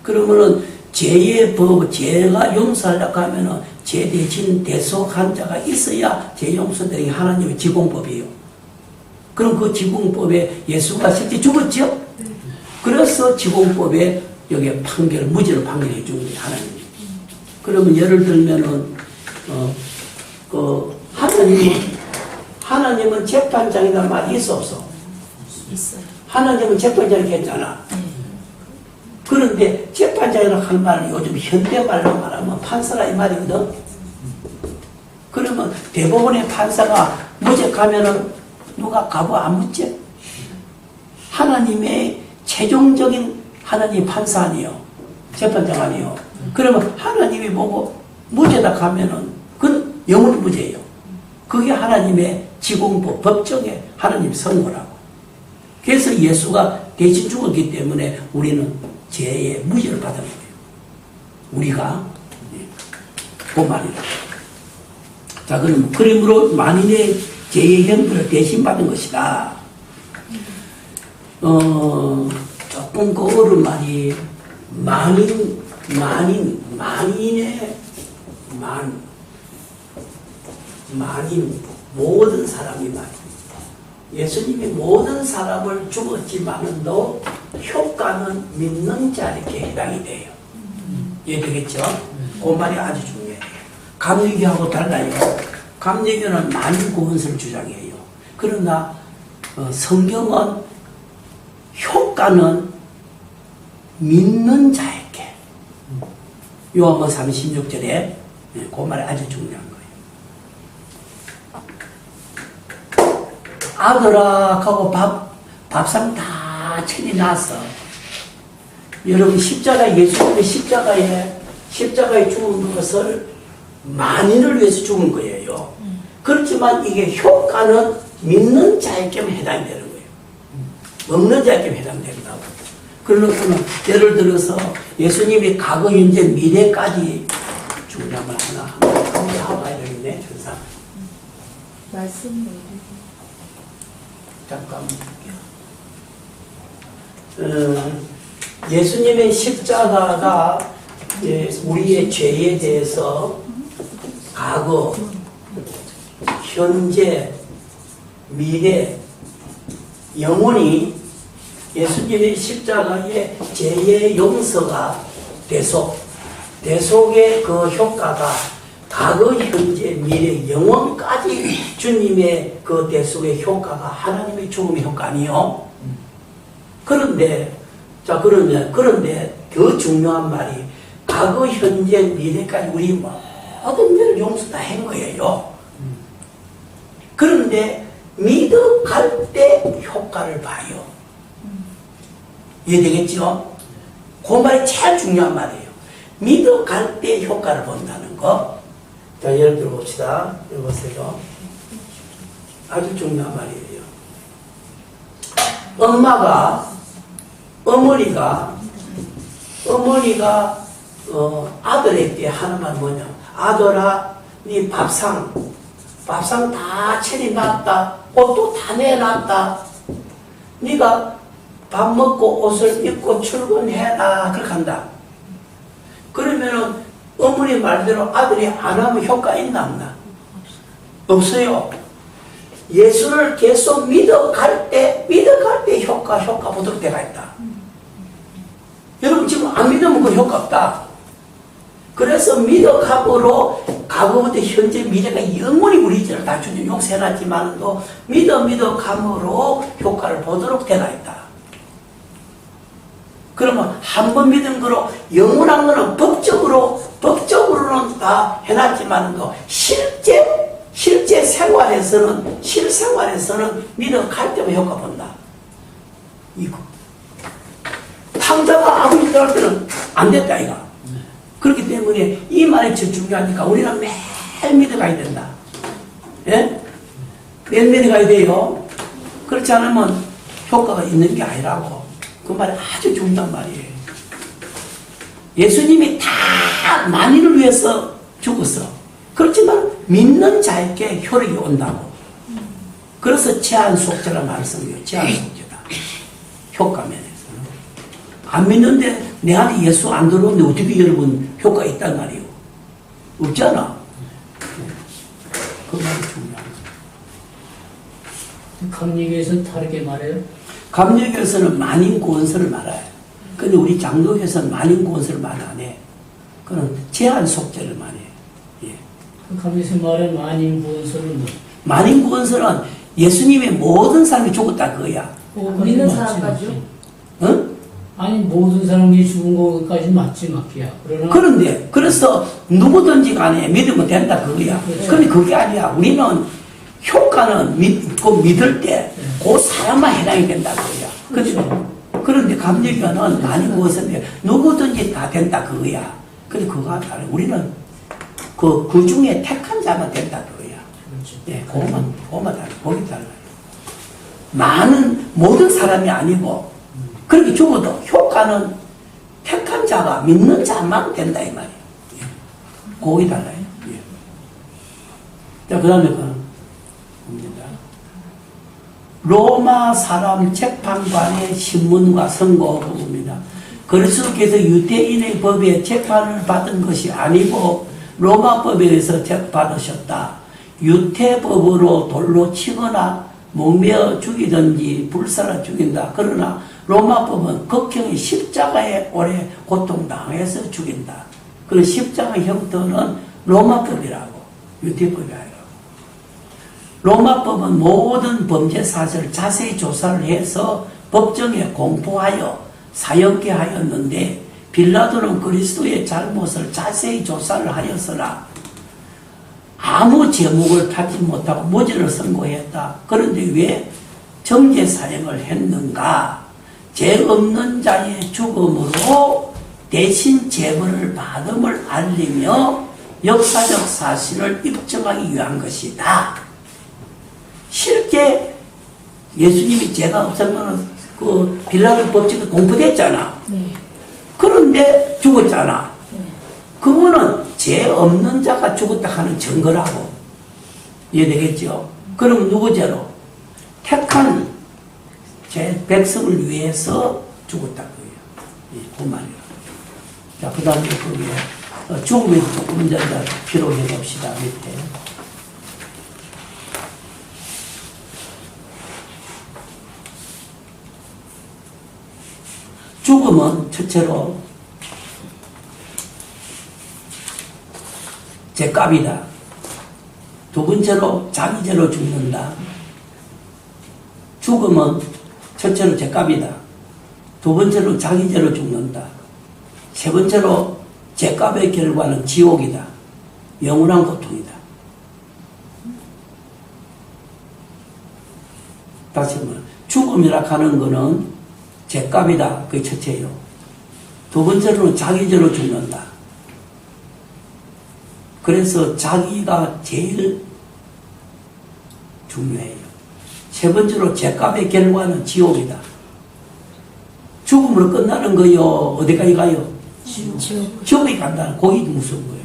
그러면은 죄의 법, 죄가 용서하려고 하면은 죄 대신 대속한 자가 있어야 죄 용서되는 게 하나님의 지공법이에요. 그럼 그 지공법에 예수가 실제 죽었죠? 그래서 지공법에 여기에 무죄로 판결해 준 거예요, 하나님이. 그러면 예를 들면은, 하나님은 재판장이란 말이 있어, 없어? 있어요. 하나님은 재판장이 했잖아. 그런데 재판장이라고 할 말은 요즘 현대말로 말하면 판사라 이 말이거든. 그러면 대법원의 판사가 무죄 가면은 누가 가부 안 묻지? 하나님의 최종적인 하나님 판사 아니요. 재판장 아니요. 그러면 하나님이 보고 무죄다 가면은 그건 영원히 무죄예요. 그게 하나님의 지공법, 법정에 하나님 선고라고. 그래서 예수가 대신 죽었기 때문에 우리는 죄의 무죄를 받은 거예요. 우리가 그 말이다. 자, 그럼 그러므로 만인의 죄의 형벌을 대신 받은 것이다. 조금 그 어려운 말이 만인 모든 사람이 말이에요. 예수님이 모든 사람을 죽었지만은도 효과는 믿는 자에게 해당이 돼요. 이해되겠죠? 그 말이 아주 중요해요. 감리교하고 달라요. 감리교는 만인 구원설을 주장해요. 그러나 성경은 효과는 믿는 자에게. 요한복음 36절에 그 말이 아주 중요한 거예요. 아들아 하고 밥상 다 차려놨어. 여러분 예수님의 십자가에 죽은 것을 만인을 위해서 죽은 거예요. 그렇지만 이게 효과는 믿는 자에게만 해당이 되는 거예요. 먹는 자에게만 해당된다고. 그러면 예를 들어서 예수님이 과거, 현재, 미래까지 중요한 말 하나 하고 가야 되겠네. 천사. 말씀 잠깐만 볼게요. 예수님의 십자가가 우리의 죄에 대해서 과거, 현재, 미래, 영원히 예수님의 십자가의 죄의 용서가 대속의 그 효과가 과거, 현재, 미래, 영원까지 주님의 그 대속의 효과가 하나님의 죽음의 효과 아니요. 그런데 더 중요한 말이 과거, 현재, 미래까지 우리 모든 죄를 용서 다 한 거예요. 그런데 믿어갈 때 효과를 봐요. 이해되겠죠? 그 말이 제일 중요한 말이에요. 믿어갈 때 효과를 본다는 거. 자, 예를 들어 봅시다. 읽어보세요. 아주 중요한 말이에요. 어머니가 아들에게 하는 말 뭐냐? 아들아, 네 밥상 다 차려놨다. 옷도 다 내놨다. 네가 밥 먹고 옷을 입고 출근해라. 그렇게 한다. 그러면은 어머니 말대로 아들이 안 하면 효과 있나 없나? 없어요. 예수를 계속 믿어갈 때 효과 보도록 때가 있다. 여러분 지금 안 믿으면 그 효과 없다. 그래서 믿어감으로 과거부터 현재 미래가 영원히 우리 죄를 다 주님 용서해놨지만도 믿어감으로 효과를 보도록 되어 있다. 그러면 한 번 믿은 거로 영원한 거는 법적으로는 다 해놨지만도 실제 실생활에서는 믿어갈 때만 효과 본다. 이거. 탕자가 아무 일도 할 때는 안 됐다, 이거. 그렇기 때문에 이 말이 제일 중요하니까 우리는 매일 믿어가야 된다. 예? 매일 믿어가야 돼요. 그렇지 않으면 효과가 있는 게 아니라고. 그 말이 아주 중요한 말이에요. 예수님이 다 만인을 위해서 죽었어. 그렇지만 믿는 자에게 효력이 온다고. 그래서 제한속죄라는 말을 쓴 거예요. 제한속죄다. 효과면에서는. 안 믿는데 내 안에 예수 안 들어오는데 어떻게 여러분 효과가 있단 말이에요. 없잖아. 그 말이 중요한 거예요. 감리교에서는 다르게 말해요? 감리교에서는 만인구원설을 말해요. 근데 우리 장로교에서는 만인구원설을 말 안 해. 그건 제한속죄를 말해요. 예. 감리교에서 말하는 만인구원설은 뭐? 만인구원설은 예수님의 모든 사람이 죽었다 그거야. 믿는 사람까지요? 응? 아니 모든 사람이 죽은 것까지는 맞지 맞기야. 그런데 그래서 누구든지 간에 믿으면 된다 그거야. 그렇죠. 그런데 그게 아니야. 우리는 효과는 믿을 때 그 사람만 해당이 된다 그거야. 그렇죠. 그런데 감리교는 만인구원설인데 누구든지 다 된다 그거야. 근데 그거가 다르. 우리는 그 중에 택한 자만 된다 그거야. 그렇죠. 예, 그거만 달라. 거기 달라. 모든 사람이 아니고 그렇게 죽어도 효과는 택한 자가 믿는 자만 된다 이 말이에요. 예. 거기 달라요. 예. 자, 그 다음에 봅니다. 로마 사람 재판관의 신문과 선고 부분입니다. 그리스도께서 유대인의 법에 재판을 받은 것이 아니고 로마 법에 의해서 재판받으셨다. 유태법으로 돌로 치거나 목매어 죽이든지 불살라 죽인다. 그러나 로마법은 극형의 십자가에 오래 고통당해서 죽인다. 그 십자가 형태는 로마법이라고, 유태법이 아니라고. 로마법은 모든 범죄 사실을 자세히 조사를 해서 법정에 공포하여 사형케 하였는데 빌라도는 그리스도의 잘못을 자세히 조사를 하였으나 아무 제목을 찾지 못하고 무죄를 선고했다. 그런데 왜 정죄 사형을 했는가? 죄 없는 자의 죽음으로 대신 제벌을 받음을 알리며 역사적 사실을 입증하기 위한 것이다. 실제 예수님이 죄가 없으면 그 빌라도 법칙이 공포됐잖아. 네. 그런데 죽었잖아. 네. 그거는 죄 없는 자가 죽었다 하는 증거라고. 이해되겠죠? 그럼 누구 죄로? 택한 제 백성을 위해서 죽었다 그거예요. 그 말이에요. 자, 그 다음에 거기에 죽음에 조금 더 필요해 봅시다. 밑에. 죽음은 첫째로 죄값이다. 두 번째로 자기 죄로 죽는다. 죽음은 첫째로 죄값이다. 두 번째로 자기 죄로 죽는다. 세 번째로 죄값의 결과는 지옥이다. 영원한 고통이다. 다시 한번 죽음이라 하는 것은 죄값이다. 그게 첫째예요. 두 번째로는 자기 죄로 죽는다. 그래서 자기가 제일 중요해요. 세 번째로 죄값의 결과는 지옥이다. 죽음으로 끝나는 거요. 어디까지 가요? 지옥에 간다는 거기 무서운 거예요.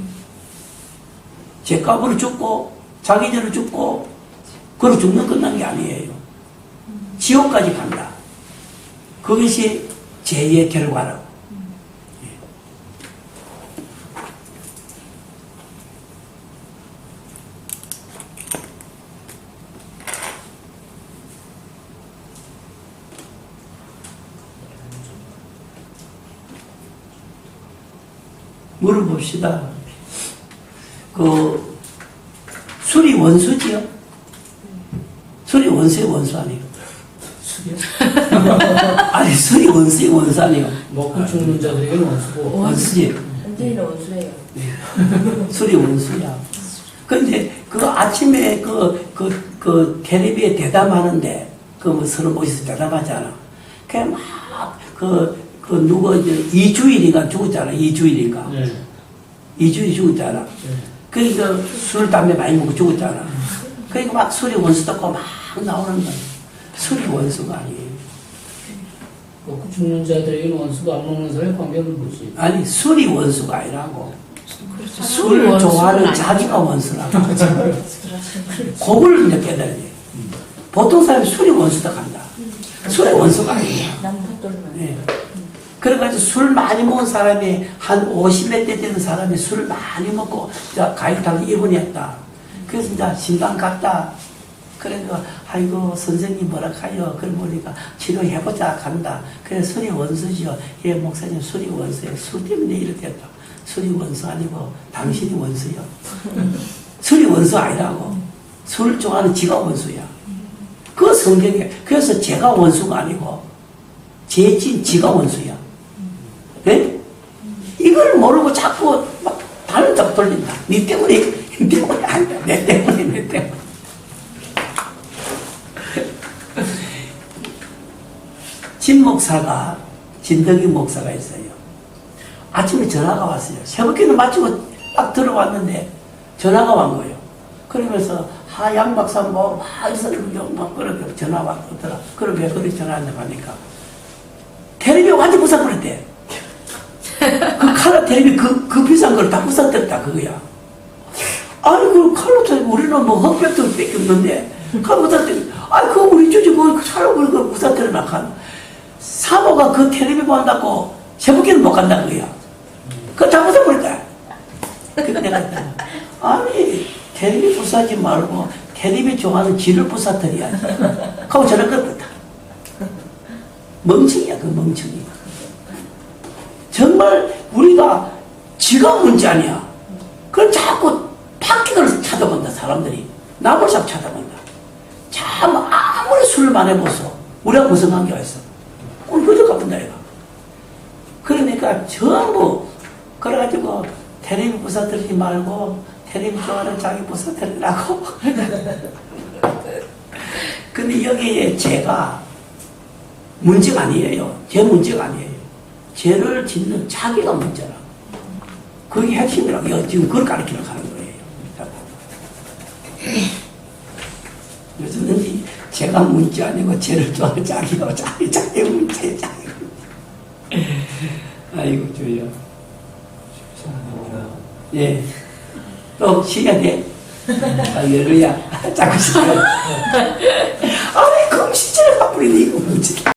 죄값으로 죽고 자기 죄로 죽고 그로 죽는 끝난 게 아니에요. 지옥까지 간다. 그것이 죄의 결과라고. 물어봅시다. 그 술이 원수지요? 술이 원수의 원수 아니에요? 술이요? 아니 술이 원수의 원수 아니에요? 먹고 죽는 자들에게는 원수고. 원수지. 완전히 원수예요. 술이 원수야. 근데 그 아침에 그 텔레비에 대담하는데 그 뭐 서로 모여서 대담하잖아. 그냥 누가 이주일인가 죽었잖아. 이주일인가. 네. 이주일이 죽었잖아. 네. 그러니까 술, 담배 많이 먹고 죽었잖아. 그러니까 막 술이 원수 듣고 막 나오는 거야. 술이 원수가 아니에요. 먹고 죽는 자들에게는 원수고 안 먹는 사람의 관계는 뭐지? 아니, 술이 원수가 아니라고. 술이 술을 원수는 좋아하는 아니죠. 자기가 원수라고. 그걸 이제 깨달아야 돼. 보통 사람이 술이 원수다 간다. 술의 원수가 아니야. 남탓돌만. 네. 그래가지고 술 많이 먹은 사람이 한 50몇 대 되는 사람이 술을 많이 먹고 가입당을 입원했다. 그래서 이제 신당 갔다. 그러니까 아이고 선생님 뭐라 하요. 그럼 우리가 치료해보자 간다. 그래 술이 원수지요. 예 목사님 술이 원수예요. 술 때문에 이렇게 했다. 술이 원수 아니고 당신이 원수요. 술이 원수 아니라고. 술을 좋아하는 지가 원수야. 그 성경에 그래서 제가 원수가 아니고 죄진 지가 원수야. 네? 이걸 모르고 자꾸 막 다른 쪽 돌린다. 니 때문에 아니다. 내 때문에. 진 목사가 진덕이 목사가 있어요. 아침에 전화가 왔어요. 새벽기도 마치고 딱 들어왔는데 전화가 온 거예요. 그러면서 양 박사 뭐 막 그렇게 전화 왔더라. 그럼 왜 그렇게 전화한다고 하니까 텔레비 완전 부숴버렸대. 그 칼라 텔레비 그 비싼 걸 다 부숴댔다 그거야. 아니 그 칼로 텔레비 우리는 뭐 흑백도 뺏겼는데 칼로 부숴댔대. 아니 그거 우리 주지 그 칼로 그걸 부숴대려 나간. 사모가 그 텔레비 본다고 새벽에는 못 간다 그거야. 그거 다 부숴버렸다. 그때 내가 했다. 아니 텔레비 부숴하지 말고 텔레비 좋아하는 지를 부숴드려야지. 그거 저런 것 멍청이야 그 멍청이. 정말 우리가 지가 문제 아니야. 그럼 자꾸 파기를 찾아본다 사람들이. 남을 자꾸 찾아본다. 참 아무리 술을 많이 먹어서 우리가 무슨 관계가 있어. 오늘 그저 가본다 이거. 그러니까 전부 그래가지고 텔레비 부숴드리지 말고 텔레비 좋아하는 자기 부숴드리라고. 근데 여기에 죄가 문제가 아니에요. 죄 문제가 아니에요. 죄를 짓는 자기가 문제라고. 그게 핵심이라고 지금 그걸 가르치려고 하는 거예요. 그래서 왠지 제가 문제 아니고 쟤를 좋아하는 짝이요. 짝이 문제, 짝이 문제. 아이고, 주여. 예. 또 쉬어야 돼. 할렐루야. 자꾸 쉬어. 아이, 금시체를 갚으니 이거 문제.